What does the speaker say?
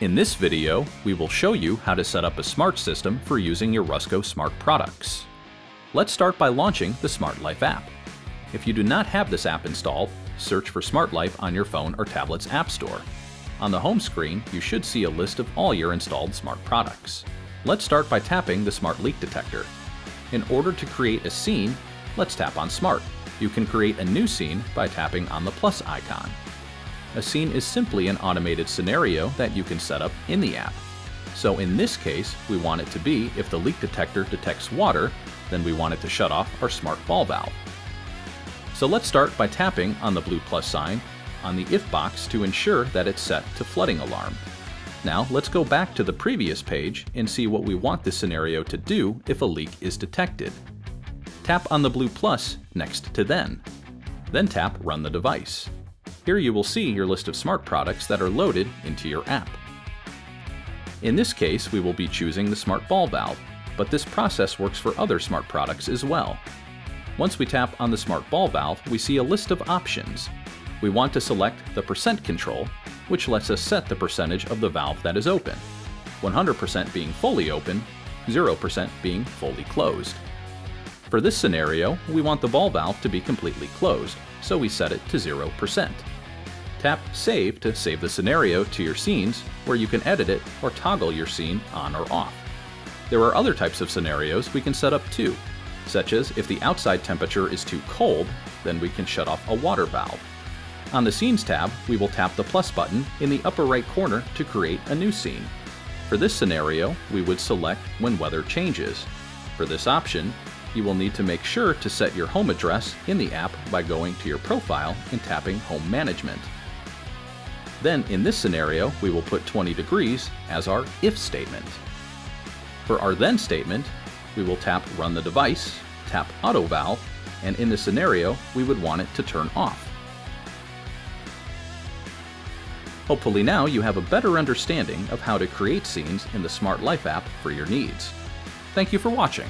In this video, we will show you how to set up a smart system for using your Rusco Smart Products. Let's start by launching the Smart Life app. If you do not have this app installed, search for Smart Life on your phone or tablet's app store. On the home screen, you should see a list of all your installed smart products. Let's start by tapping the Smart Leak Detector. In order to create a scene, let's tap on Smart. You can create a new scene by tapping on the plus icon. A scene is simply an automated scenario that you can set up in the app. So in this case, we want it to be if the leak detector detects water, then we want it to shut off our smart ball valve. So let's start by tapping on the blue plus sign on the if box to ensure that it's set to flooding alarm. Now let's go back to the previous page and see what we want this scenario to do if a leak is detected. Tap on the blue plus next to then tap Run the device. Here you will see your list of smart products that are loaded into your app. In this case, we will be choosing the smart ball valve, but this process works for other smart products as well. Once we tap on the smart ball valve, we see a list of options. We want to select the percent control, which lets us set the percentage of the valve that is open, 100% being fully open, 0% being fully closed. For this scenario, we want the ball valve to be completely closed, so we set it to 0%. Tap Save to save the scenario to your scenes, where you can edit it or toggle your scene on or off. There are other types of scenarios we can set up too, such as if the outside temperature is too cold, then we can shut off a water valve. On the Scenes tab, we will tap the plus button in the upper right corner to create a new scene. For this scenario, we would select when weather changes. For this option, you will need to make sure to set your home address in the app by going to your profile and tapping Home Management. Then in this scenario, we will put 20 degrees as our if statement. For our then statement, we will tap Run the device, tap Auto Valve, and in this scenario, we would want it to turn off. Hopefully now you have a better understanding of how to create scenes in the Smart Life app for your needs. Thank you for watching.